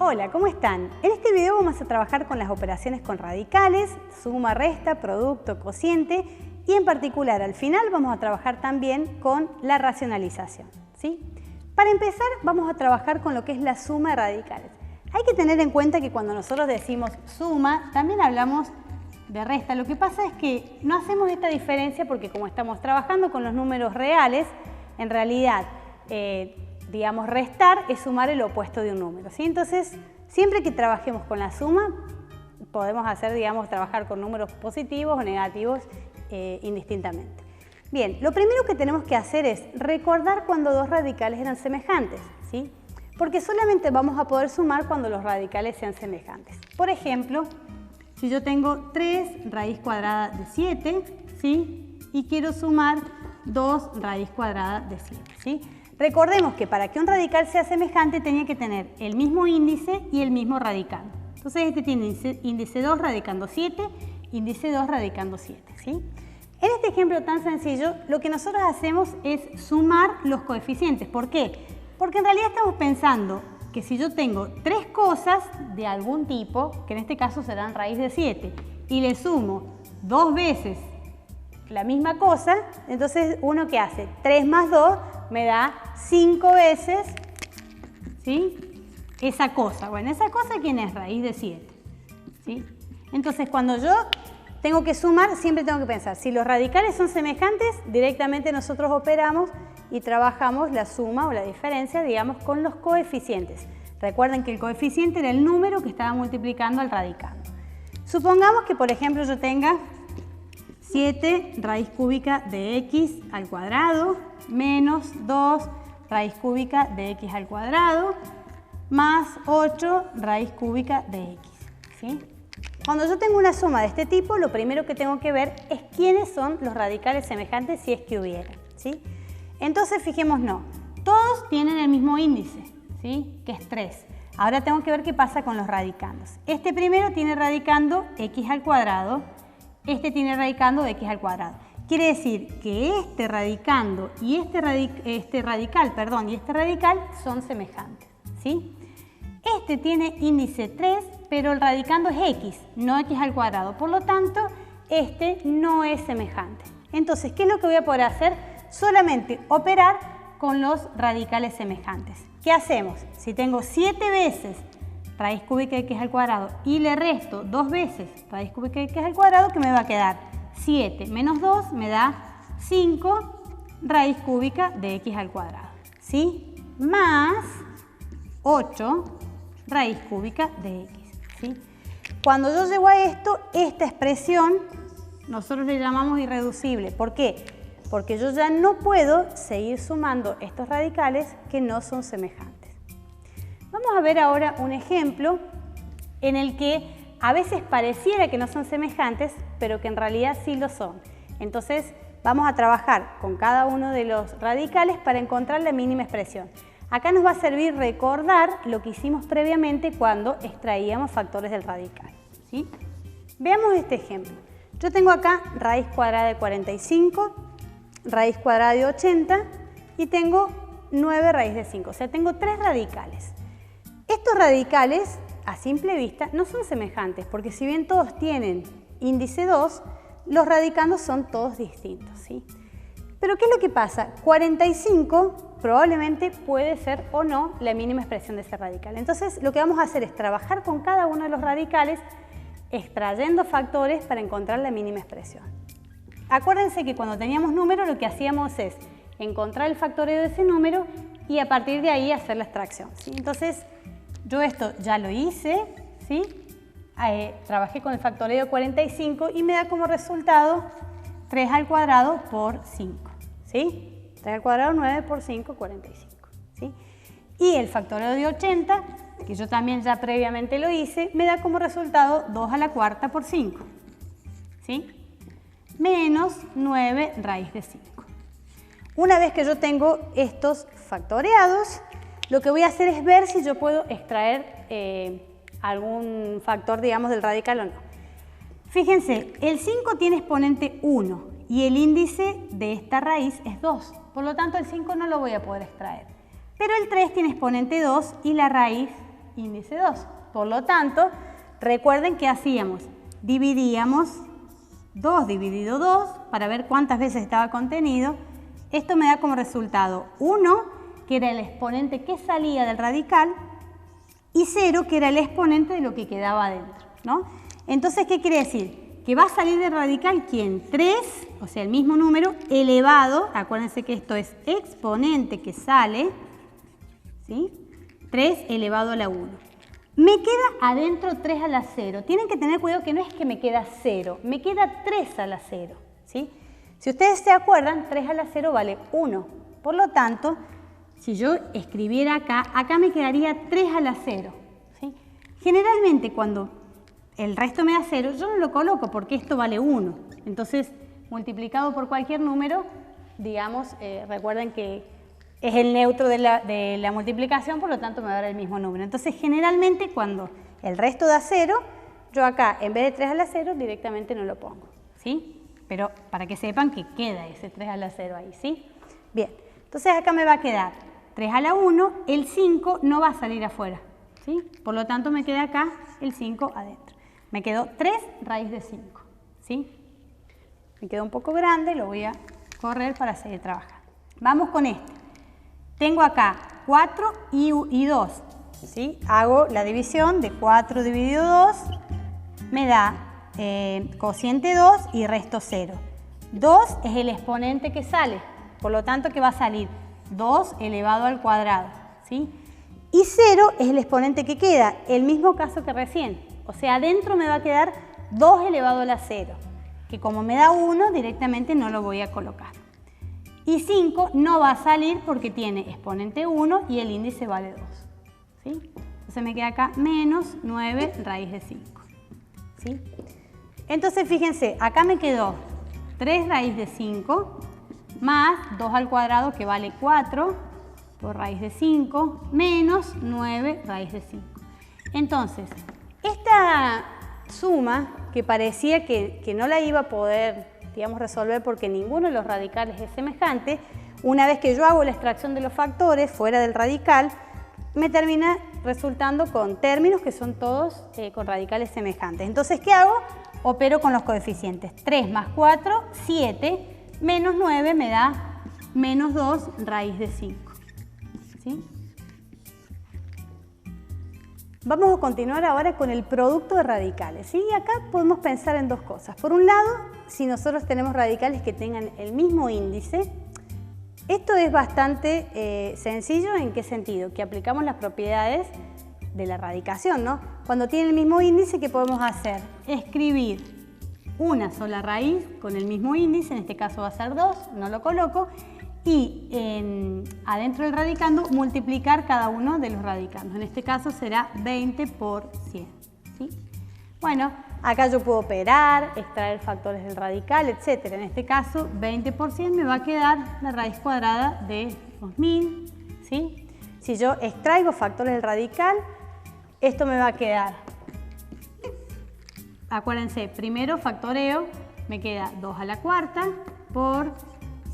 Hola, ¿cómo están? En este video vamos a trabajar con las operaciones con radicales, suma, resta, producto, cociente y en particular al final vamos a trabajar también con la racionalización, ¿sí? Para empezar vamos a trabajar con lo que es la suma de radicales. Hay que tener en cuenta que cuando nosotros decimos suma también hablamos de resta. Lo que pasa es que no hacemos esta diferencia porque como estamos trabajando con los números reales, en realidad digamos, restar es sumar el opuesto de un número, ¿sí? Entonces, siempre que trabajemos con la suma, podemos hacer, digamos, trabajar con números positivos o negativos indistintamente. Bien, lo primero que tenemos que hacer es recordar cuando dos radicales eran semejantes, ¿sí? Porque solamente vamos a poder sumar cuando los radicales sean semejantes. Por ejemplo, si yo tengo 3 raíz cuadrada de 7, ¿sí? Y quiero sumar 2 raíz cuadrada de 7, ¿sí? Recordemos que para que un radical sea semejante tenía que tener el mismo índice y el mismo radicando. Entonces este tiene índice 2 radicando 7, índice 2 radicando 7, ¿sí? En este ejemplo tan sencillo, lo que nosotros hacemos es sumar los coeficientes. ¿Por qué? Porque en realidad estamos pensando que si yo tengo 3 cosas de algún tipo, que en este caso serán raíz de 7, y le sumo 2 veces la misma cosa, entonces uno que hace 3 más 2 me da 5 veces, ¿sí? Esa cosa. Bueno, esa cosa ¿quién es? Raíz de 7, ¿sí? Entonces cuando yo tengo que sumar, siempre tengo que pensar, si los radicales son semejantes, directamente nosotros operamos y trabajamos la suma o la diferencia, digamos, con los coeficientes. Recuerden que el coeficiente era el número que estaba multiplicando al radicando. Supongamos que, por ejemplo, yo tenga 7 raíz cúbica de x al cuadrado menos 2 raíz cúbica de x al cuadrado más 8 raíz cúbica de x, ¿sí? Cuando yo tengo una suma de este tipo, lo primero que tengo que ver es quiénes son los radicales semejantes si es que hubiera, ¿sí? Entonces, fijémonos, todos tienen el mismo índice, ¿sí? Que es 3. Ahora tengo que ver qué pasa con los radicandos. Este primero tiene radicando x al cuadrado, este tiene radicando de x al cuadrado. Quiere decir que este radicando y este radical son semejantes, ¿sí? Este tiene índice 3, pero el radicando es x, no x al cuadrado. Por lo tanto, este no es semejante. Entonces, ¿qué es lo que voy a poder hacer? Solamente operar con los radicales semejantes. ¿Qué hacemos? Si tengo 7 veces raíz cúbica de x al cuadrado y le resto 2 veces raíz cúbica de x al cuadrado, ¿qué me va a quedar? 7 menos 2 me da 5 raíz cúbica de x al cuadrado, ¿sí? Más 8 raíz cúbica de x, ¿sí? Cuando yo llego a esto, esta expresión nosotros le llamamos irreducible. ¿Por qué? Porque yo ya no puedo seguir sumando estos radicales que no son semejantes. Vamos a ver ahora un ejemplo en el que a veces pareciera que no son semejantes, pero que en realidad sí lo son. Entonces vamos a trabajar con cada uno de los radicales para encontrar la mínima expresión. Acá nos va a servir recordar lo que hicimos previamente cuando extraíamos factores del radical, ¿sí? Veamos este ejemplo. Yo tengo acá raíz cuadrada de 45, raíz cuadrada de 80 y tengo 9 raíz de 5, o sea, tengo 3 radicales. Estos radicales, a simple vista, no son semejantes, porque si bien todos tienen índice 2, los radicandos son todos distintos, ¿sí? Pero ¿qué es lo que pasa? 45 probablemente puede ser o no la mínima expresión de ese radical. Entonces, lo que vamos a hacer es trabajar con cada uno de los radicales, extrayendo factores para encontrar la mínima expresión. Acuérdense que cuando teníamos números, lo que hacíamos es encontrar el factoreo de ese número y a partir de ahí hacer la extracción, ¿sí? Entonces, yo esto ya lo hice, ¿sí? Trabajé con el factoreo 45 y me da como resultado 3 al cuadrado por 5, ¿sí? 3 al cuadrado, 9 por 5, 45, ¿sí? Y el factoreo de 80, que yo también ya previamente lo hice, me da como resultado 2 a la cuarta por 5, ¿sí? Menos 9 raíz de 5. Una vez que yo tengo estos factoreados, lo que voy a hacer es ver si yo puedo extraer algún factor, digamos, del radical o no. Fíjense, el 5 tiene exponente 1 y el índice de esta raíz es 2. Por lo tanto, el 5 no lo voy a poder extraer. Pero el 3 tiene exponente 2 y la raíz índice 2. Por lo tanto, recuerden que hacíamos, dividíamos 2 dividido 2 para ver cuántas veces estaba contenido. Esto me da como resultado 1, que era el exponente que salía del radical, y 0, que era el exponente de lo que quedaba adentro, ¿no? Entonces, ¿qué quiere decir? Que va a salir del radical, ¿quién? 3, o sea, el mismo número, elevado, acuérdense que esto es exponente que sale, ¿sí? 3 elevado a la 1. Me queda adentro 3 a la 0. Tienen que tener cuidado que no es que me queda 0, me queda 3 a la 0, ¿sí? Si ustedes se acuerdan, 3 a la 0 vale 1. Por lo tanto, si yo escribiera acá, acá me quedaría 3 a la 0, ¿sí? Generalmente cuando el resto me da 0, yo no lo coloco porque esto vale 1. Entonces, multiplicado por cualquier número, digamos, recuerden que es el neutro de la multiplicación, por lo tanto me va a dar el mismo número. Entonces, generalmente cuando el resto da 0, yo acá, en vez de 3 a la 0, directamente no lo pongo, ¿sí? Pero para que sepan que queda ese 3 a la 0 ahí, ¿sí? Bien, entonces acá me va a quedar 3 a la 1, el 5 no va a salir afuera, ¿sí? Por lo tanto me queda acá el 5 adentro. Me quedó 3 raíz de 5, ¿sí? Me quedó un poco grande, lo voy a correr para seguir trabajando. Vamos con este. Tengo acá 4 y 2, ¿sí? Hago la división de 4 dividido 2, me da cociente 2 y resto 0. 2 es el exponente que sale, por lo tanto, ¿qué va a salir? 2 elevado al cuadrado, ¿sí? Y 0 es el exponente que queda, el mismo caso que recién. O sea, adentro me va a quedar 2 elevado a la 0, que como me da 1, directamente no lo voy a colocar. Y 5 no va a salir porque tiene exponente 1 y el índice vale 2, ¿sí? Entonces me queda acá menos 9 raíz de 5, ¿sí? Entonces fíjense, acá me quedó 3 raíz de 5 más 2 al cuadrado que vale 4 por raíz de 5 menos 9 raíz de 5. Entonces, esta suma que parecía que no la iba a poder, digamos, resolver porque ninguno de los radicales es semejante, una vez que yo hago la extracción de los factores fuera del radical, me termina resultando con términos que son todos con radicales semejantes. Entonces, ¿qué hago? Opero con los coeficientes. 3 más 4, 7, menos 9 me da menos 2 raíz de 5, ¿sí? Vamos a continuar ahora con el producto de radicales, ¿sí? Y acá podemos pensar en dos cosas. Por un lado, si nosotros tenemos radicales que tengan el mismo índice, esto es bastante sencillo. ¿En qué sentido? Que aplicamos las propiedades de la radicación, ¿no? Cuando tiene el mismo índice, ¿qué podemos hacer? Escribir una sola raíz con el mismo índice, en este caso va a ser 2, no lo coloco, y adentro del radicando multiplicar cada uno de los radicandos. En este caso será 20 por 100, ¿sí? Bueno, acá yo puedo operar, extraer factores del radical, etc. En este caso, 20 por 100 me va a quedar la raíz cuadrada de 2000, ¿sí? Si yo extraigo factores del radical, esto me va a quedar, acuérdense, primero factoreo, me queda 2 a la cuarta por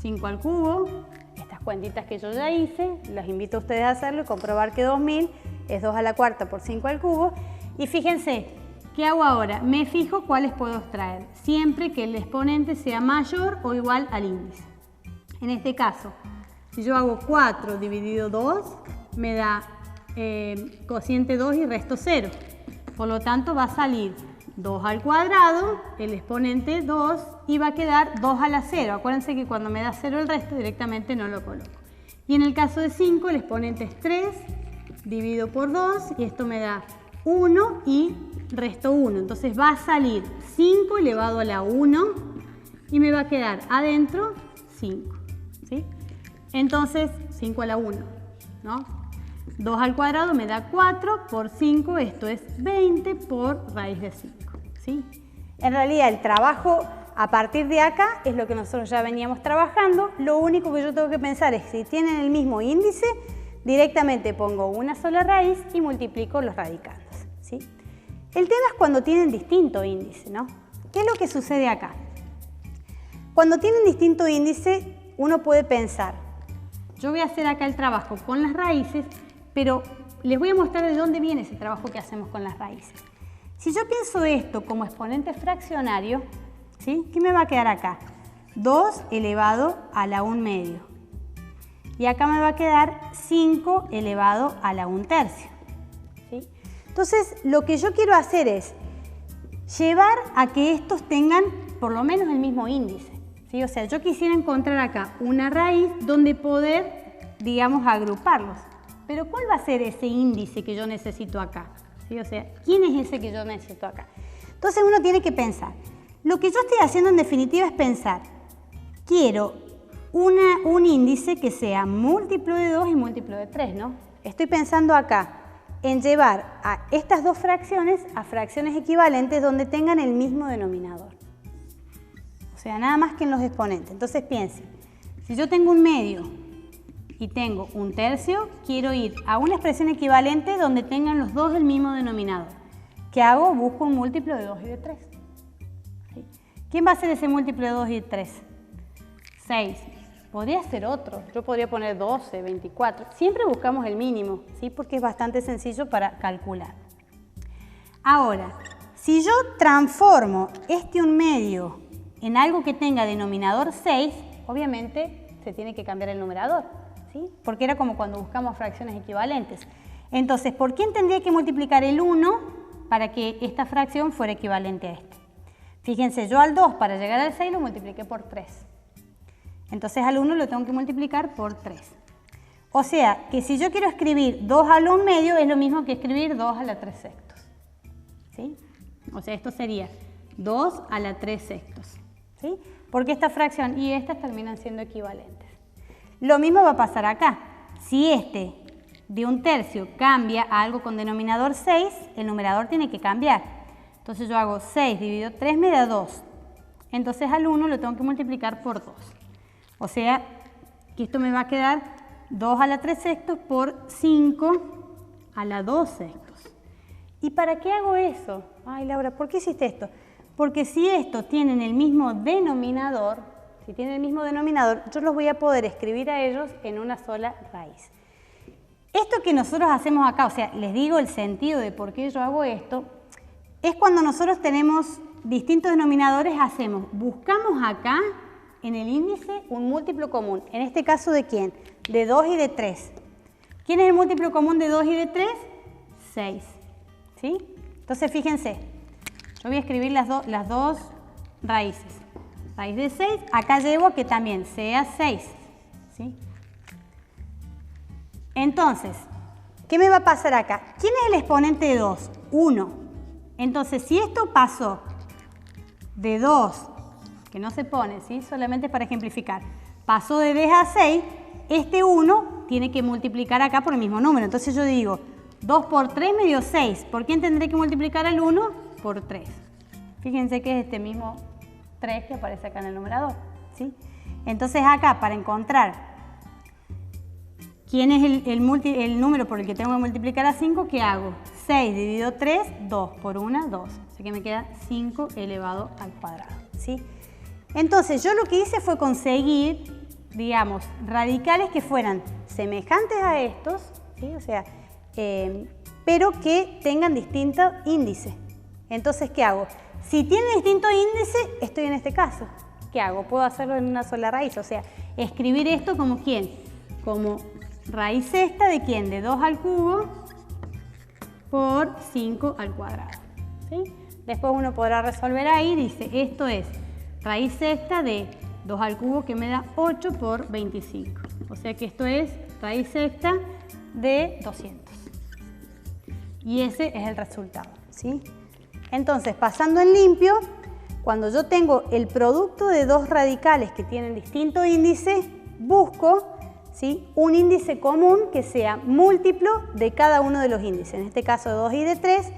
5 al cubo, estas cuentitas que yo ya hice, los invito a ustedes a hacerlo y comprobar que 2000 es 2 a la cuarta por 5 al cubo. Y fíjense, ¿qué hago ahora? Me fijo cuáles puedo extraer, siempre que el exponente sea mayor o igual al índice. En este caso, si yo hago 4 dividido 2, me da cociente 2 y resto 0. Por lo tanto, va a salir 2 al cuadrado, el exponente 2, y va a quedar 2 a la 0. Acuérdense que cuando me da 0 el resto, directamente no lo coloco. Y en el caso de 5, el exponente es 3, dividido por 2, y esto me da 1 y resto 1. Entonces va a salir 5 elevado a la 1, y me va a quedar adentro 5, ¿sí? Entonces, 5 a la 1, ¿no? 2 al cuadrado me da 4 por 5, esto es 20 por raíz de 5, ¿sí? En realidad el trabajo a partir de acá es lo que nosotros ya veníamos trabajando. Lo único que yo tengo que pensar es si tienen el mismo índice, directamente pongo una sola raíz y multiplico los radicandos, ¿sí? El tema es cuando tienen distinto índice, ¿no? ¿Qué es lo que sucede acá? Cuando tienen distinto índice, uno puede pensar, yo voy a hacer acá el trabajo con las raíces, pero les voy a mostrar de dónde viene ese trabajo que hacemos con las raíces. Si yo pienso esto como exponente fraccionario, ¿sí? ¿Qué me va a quedar acá? 2 elevado a la 1 medio. Y acá me va a quedar 5 elevado a la 1 tercio. ¿Sí? Entonces, lo que yo quiero hacer es llevar a que estos tengan por lo menos el mismo índice. ¿Sí? O sea, yo quisiera encontrar acá una raíz donde poder, digamos, agruparlos. Pero ¿cuál va a ser ese índice que yo necesito acá? ¿Sí? O sea, ¿quién es ese que yo necesito acá? Entonces uno tiene que pensar. Lo que yo estoy haciendo en definitiva es pensar, quiero un índice que sea múltiplo de 2 y múltiplo de 3, ¿no? Estoy pensando acá en llevar a estas dos fracciones a fracciones equivalentes donde tengan el mismo denominador. O sea, nada más que en los exponentes. Entonces piensen, si yo tengo un medio y tengo un tercio, quiero ir a una expresión equivalente donde tengan los dos el mismo denominador. ¿Qué hago? Busco un múltiplo de 2 y de 3. ¿Sí? ¿Quién va a ser ese múltiplo de 2 y de 3? 6. Podría ser otro. Yo podría poner 12, 24. Siempre buscamos el mínimo, ¿sí? Porque es bastante sencillo para calcular. Ahora, si yo transformo este 1 medio en algo que tenga denominador 6, obviamente se tiene que cambiar el numerador, ¿sí? Porque era como cuando buscamos fracciones equivalentes. Entonces, ¿por quién tendría que multiplicar el 1 para que esta fracción fuera equivalente a este? Fíjense, yo al 2 para llegar al 6 lo multipliqué por 3. Entonces al 1 lo tengo que multiplicar por 3. O sea, que si yo quiero escribir 2 a la 1 medio es lo mismo que escribir 2 a la 3 sextos. ¿Sí? O sea, esto sería 2 a la 3 sextos. ¿Sí? Porque esta fracción y estas terminan siendo equivalentes. Lo mismo va a pasar acá. Si este de 1 tercio cambia a algo con denominador 6, el numerador tiene que cambiar. Entonces yo hago 6 dividido 3 me da 2. Entonces al 1 lo tengo que multiplicar por 2. O sea, que esto me va a quedar 2 a la 3 sextos por 5 a la 2 sextos. ¿Y para qué hago eso? Ay, Laura, ¿por qué hiciste esto? Porque si estos tienen el mismo denominador, yo los voy a poder escribir a ellos en una sola raíz. Esto que nosotros hacemos acá, o sea, les digo el sentido de por qué yo hago esto, es cuando nosotros tenemos distintos denominadores, buscamos acá en el índice un múltiplo común. En este caso, ¿de quién? De 2 y de 3. ¿Quién es el múltiplo común de 2 y de 3? 6. ¿Sí? Entonces, fíjense, yo voy a escribir las dos raíces. Raíz de 6, acá llevo que también sea 6. ¿Sí? Entonces, ¿qué me va a pasar acá? ¿Quién es el exponente de 2? 1. Entonces, si esto pasó de 2, que no se pone, ¿sí? Solamente para ejemplificar, pasó de 10 a 6, este 1 tiene que multiplicar acá por el mismo número. Entonces yo digo, 2 por 3 me dio 6. ¿Por quién tendré que multiplicar al 1? Por 3. Fíjense que es este mismo 3 que aparece acá en el numerador, ¿sí? Entonces acá, para encontrar quién es el número por el que tengo que multiplicar a 5, ¿qué hago? 6 dividido 3, 2 por 1, 2. Así que me queda 5 elevado al cuadrado, ¿sí? Entonces yo lo que hice fue conseguir, digamos, radicales que fueran semejantes a estos, ¿sí? O sea, pero que tengan distinto índice. Entonces, ¿qué hago? Si tienen distinto índice, estoy en este caso. ¿Qué hago? Puedo hacerlo en una sola raíz, o sea, escribir esto como ¿quién? Como raíz sexta de ¿quién? De 2 al cubo por 5 al cuadrado, ¿sí? Después uno podrá resolver ahí, dice, esto es raíz sexta de 2 al cubo que me da 8 por 25. O sea que esto es raíz sexta de 200. Y ese es el resultado, ¿sí? Entonces, pasando en limpio, cuando yo tengo el producto de dos radicales que tienen distinto índice, busco, ¿sí?, un índice común que sea múltiplo de cada uno de los índices, en este caso de 2 y de 3,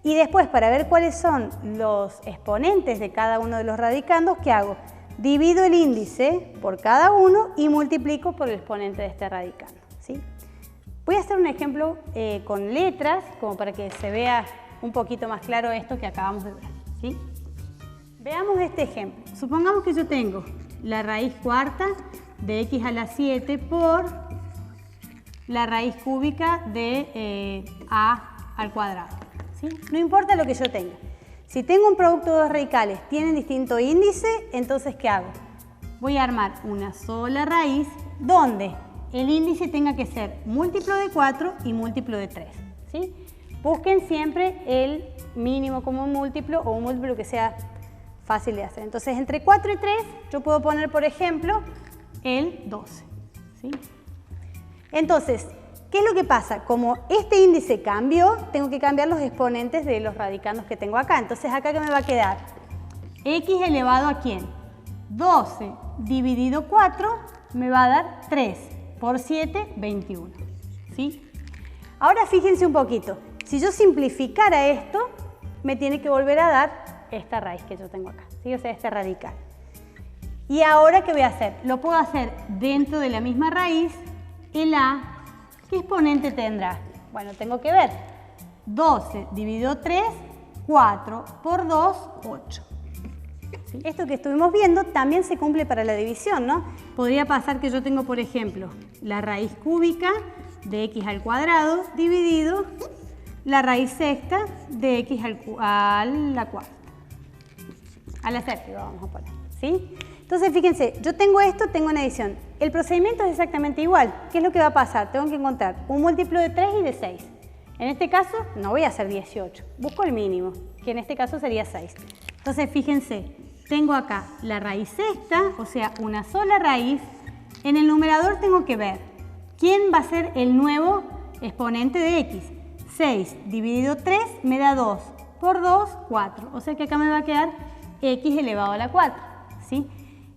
y después para ver cuáles son los exponentes de cada uno de los radicandos, ¿qué hago? Divido el índice por cada uno y multiplico por el exponente de este radicando, ¿sí? Voy a hacer un ejemplo con letras, como para que se vea un poquito más claro esto que acabamos de ver, ¿sí? Veamos este ejemplo. Supongamos que yo tengo la raíz cuarta de x a la 7 por la raíz cúbica de a al cuadrado, ¿sí? No importa lo que yo tenga. Si tengo un producto de dos radicales, tienen distinto índice, entonces ¿qué hago? Voy a armar una sola raíz donde el índice tenga que ser múltiplo de 4 y múltiplo de 3, ¿sí? Busquen siempre el mínimo común múltiplo o un múltiplo que sea fácil de hacer. Entonces, entre 4 y 3 yo puedo poner, por ejemplo, el 12, ¿sí? Entonces, ¿qué es lo que pasa? Como este índice cambió, tengo que cambiar los exponentes de los radicandos que tengo acá. Entonces, ¿acá qué me va a quedar? X elevado a ¿quién? 12 dividido 4 me va a dar 3 por 7, 21, ¿sí? Ahora fíjense un poquito. Si yo simplificara esto, me tiene que volver a dar esta raíz que yo tengo acá, ¿sí? O sea, este radical. Y ahora, ¿qué voy a hacer? Lo puedo hacer dentro de la misma raíz. El a, ¿qué exponente tendrá? Bueno, tengo que ver. 12 dividido 3, 4 por 2, 8. ¿Sí? Esto que estuvimos viendo también se cumple para la división, ¿no? Podría pasar que yo tengo, por ejemplo, la raíz cúbica de x al cuadrado dividido la raíz sexta de x a la cuarta. A la séptima vamos a poner, ¿sí? Entonces, fíjense, yo tengo esto, tengo una división. El procedimiento es exactamente igual. ¿Qué es lo que va a pasar? Tengo que encontrar un múltiplo de 3 y de 6. En este caso, no voy a hacer 18. Busco el mínimo, que en este caso sería 6. Entonces, fíjense, tengo acá la raíz sexta, o sea, una sola raíz. En el numerador tengo que ver quién va a ser el nuevo exponente de x. 6 dividido 3 me da 2. Por 2, 4. O sea que acá me va a quedar x elevado a la 4, ¿sí?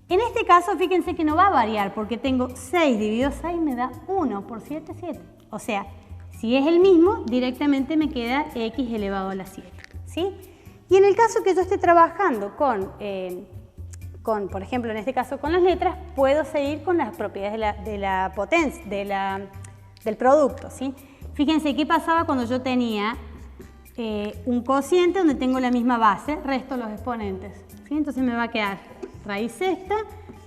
En este caso, fíjense que no va a variar porque tengo 6 dividido 6 me da 1 por 7, 7. O sea, si es el mismo, directamente me queda x elevado a la 7, ¿sí? Y en el caso que yo esté trabajando con, por ejemplo, en este caso con las letras, puedo seguir con las propiedades de la potencia, del producto, ¿sí? Fíjense qué pasaba cuando yo tenía un cociente donde tengo la misma base, resto los exponentes, ¿sí? Entonces me va a quedar raíz sexta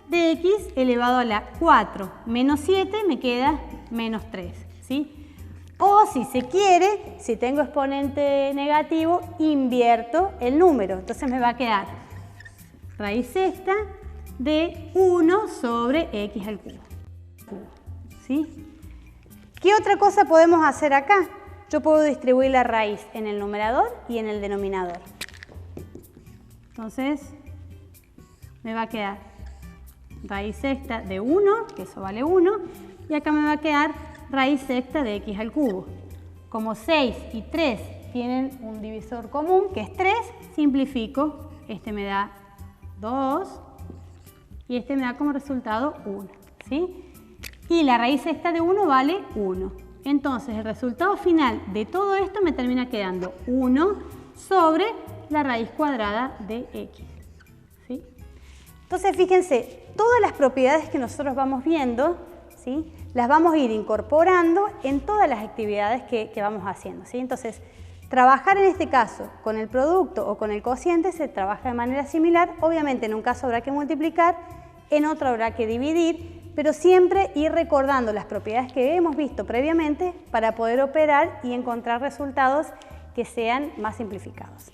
de x elevado a la 4 menos 7 me queda menos 3, ¿sí? O si se quiere, si tengo exponente negativo, invierto el número. Entonces me va a quedar raíz sexta de 1 sobre x al cubo, ¿sí? ¿Qué otra cosa podemos hacer acá? Yo puedo distribuir la raíz en el numerador y en el denominador. Entonces, me va a quedar raíz sexta de 1, que eso vale 1, y acá me va a quedar raíz sexta de x al cubo. Como 6 y 3 tienen un divisor común, que es 3, simplifico. Este me da 2 y este me da como resultado 1, ¿sí? Y la raíz sexta de 1 vale 1. Entonces, el resultado final de todo esto me termina quedando 1 sobre la raíz cuadrada de x, ¿sí? Entonces, fíjense, todas las propiedades que nosotros vamos viendo, ¿sí?, las vamos a ir incorporando en todas las actividades que vamos haciendo, ¿sí? Entonces, trabajar en este caso con el producto o con el cociente se trabaja de manera similar. Obviamente, en un caso habrá que multiplicar, en otro habrá que dividir, pero siempre ir recordando las propiedades que hemos visto previamente para poder operar y encontrar resultados que sean más simplificados.